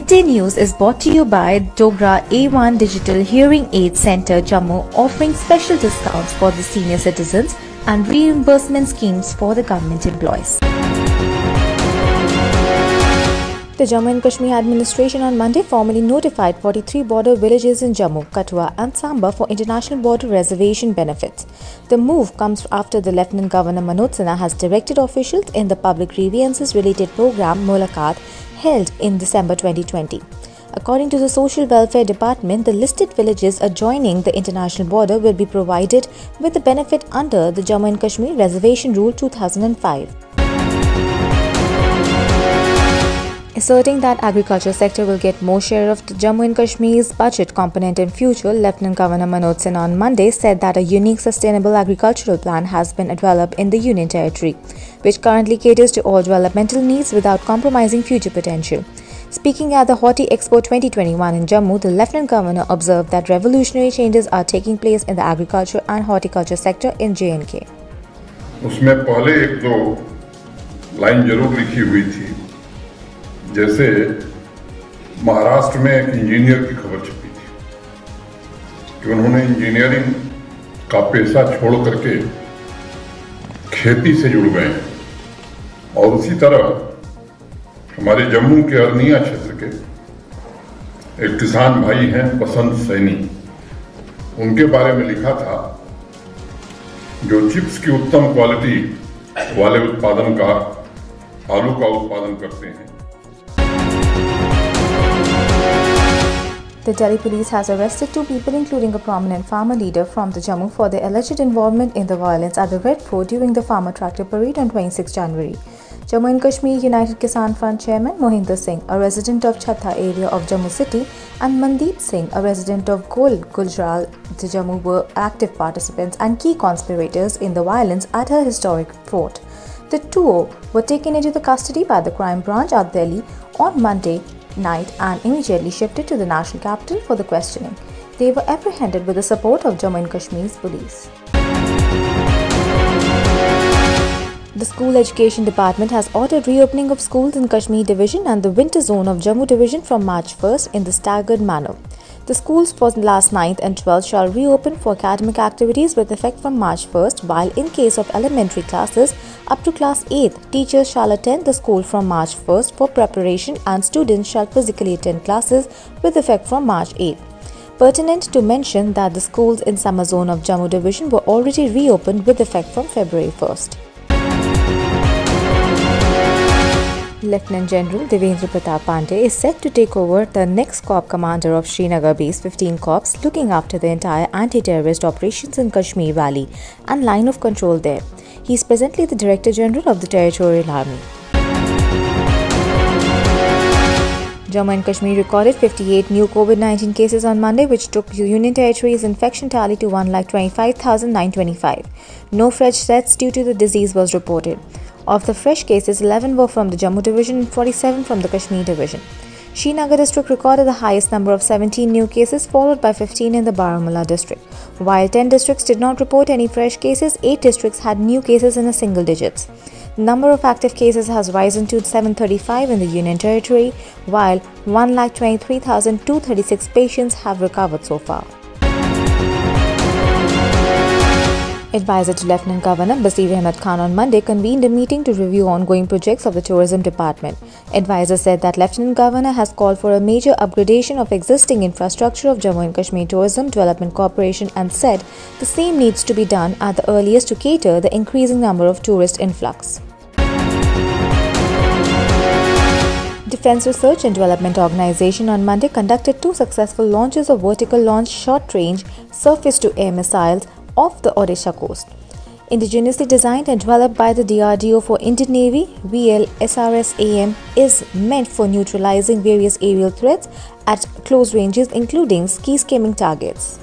Midday News is brought to you by Dogra A1 Digital Hearing Aid Center, Jammu, offering special discounts for the senior citizens and reimbursement schemes for the government employees. The Jammu and Kashmir administration on Monday formally notified 43 border villages in Jammu, Kathua and Samba for international border reservation benefits. The move comes after the Lieutenant Governor Manoj Sinha has directed officials in the public grievances related program Mulaqat held in December 2020. According to the Social Welfare Department, the listed villages adjoining the international border will be provided with the benefit under the Jammu and Kashmir Reservation Rule 2005. Asserting that agriculture sector will get more share of the Jammu and Kashmir's budget component in future, Lieutenant Governor Manoj Sinha on Monday said that a unique sustainable agricultural plan has been developed in the Union Territory, which currently caters to all developmental needs without compromising future potential. Speaking at the Horti Expo 2021 in Jammu, the Lieutenant Governor observed that revolutionary changes are taking place in the agriculture and horticulture sector in J&K. उसमें पहले एक दो line जरूर लिखी हुई थी, जैसे महाराष्ट्र में एक इंजीनियर की खबर छपी थी कि उन्होंने इंजीनियरिंग का पेशा छोड़ करके खेती से जुड़ गए हैं। और उसी तरह हमारे जम्मू के अरनिया क्षेत्र के एक किसान भाई हैं बसंत सैनी, उनके बारे में लिखा था, जो चिप्स की उत्तम क्वालिटी वाले उत्पादन का आलू का उत्पादन करते हैं। The Delhi police has arrested two people, including a prominent farmer leader from the Jammu, for their alleged involvement in the violence at the Red Fort during the Farmer Tractor Parade on 26 January. Jammu and Kashmir United Kisan Front Chairman Mohinder Singh, a resident of Chhatha area of Jammu City, and Mandeep Singh, a resident of Guljaral, Jammu, were active participants and key conspirators in the violence at her historic fort. The duo were taken into the custody by the crime branch at Delhi on Monday night and immediately shifted to the national capital for the questioning. They were apprehended with the support of Jammu and Kashmir's police. The School Education Department has ordered reopening of schools in Kashmir Division and the Winter Zone of Jammu Division from March 1st in the staggered manner. The schools for class 9th and 12th shall reopen for academic activities with effect from March 1st, while in case of elementary classes up to class 8th, teachers shall attend the school from March 1st for preparation and students shall physically attend classes with effect from March 8th. Pertinent to mention that the schools in Summer Zone of Jammu Division were already reopened with effect from February 1st. Lieutenant General Devendra Pratap Pandey is set to take over the next Corps Commander of Srinagar Base 15 Corps, looking after the entire anti-terrorist operations in Kashmir Valley and line of control there. He is presently the Director General of the Territorial Army. Jammu and Kashmir recorded 58 new COVID-19 cases on Monday, which took Union Territory's infection tally to 1,25,925. No fresh deaths due to the disease was reported. Of the fresh cases, 11 were from the Jammu Division and 47 from the Kashmir Division. Srinagar district recorded the highest number of 17 new cases, followed by 15 in the Baramulla district. While 10 districts did not report any fresh cases, 8 districts had new cases in the single digits. The number of active cases has risen to 735 in the Union Territory, while 1,23,236 patients have recovered so far. Advisor to Lieutenant Governor Basir Ahmed Khan on Monday convened a meeting to review ongoing projects of the Tourism Department. Advisor said that Lieutenant Governor has called for a major upgradation of existing infrastructure of Jammu and Kashmir Tourism Development Corporation and said the same needs to be done at the earliest to cater the increasing number of tourist influx. Defence Research and Development Organization on Monday conducted 2 successful launches of vertical launch short-range surface-to-air missiles off the Odisha coast. Indigenously designed and developed by the DRDO for Indian Navy, VL-SRS-AM is meant for neutralizing various aerial threats at close ranges, including ski skimming targets.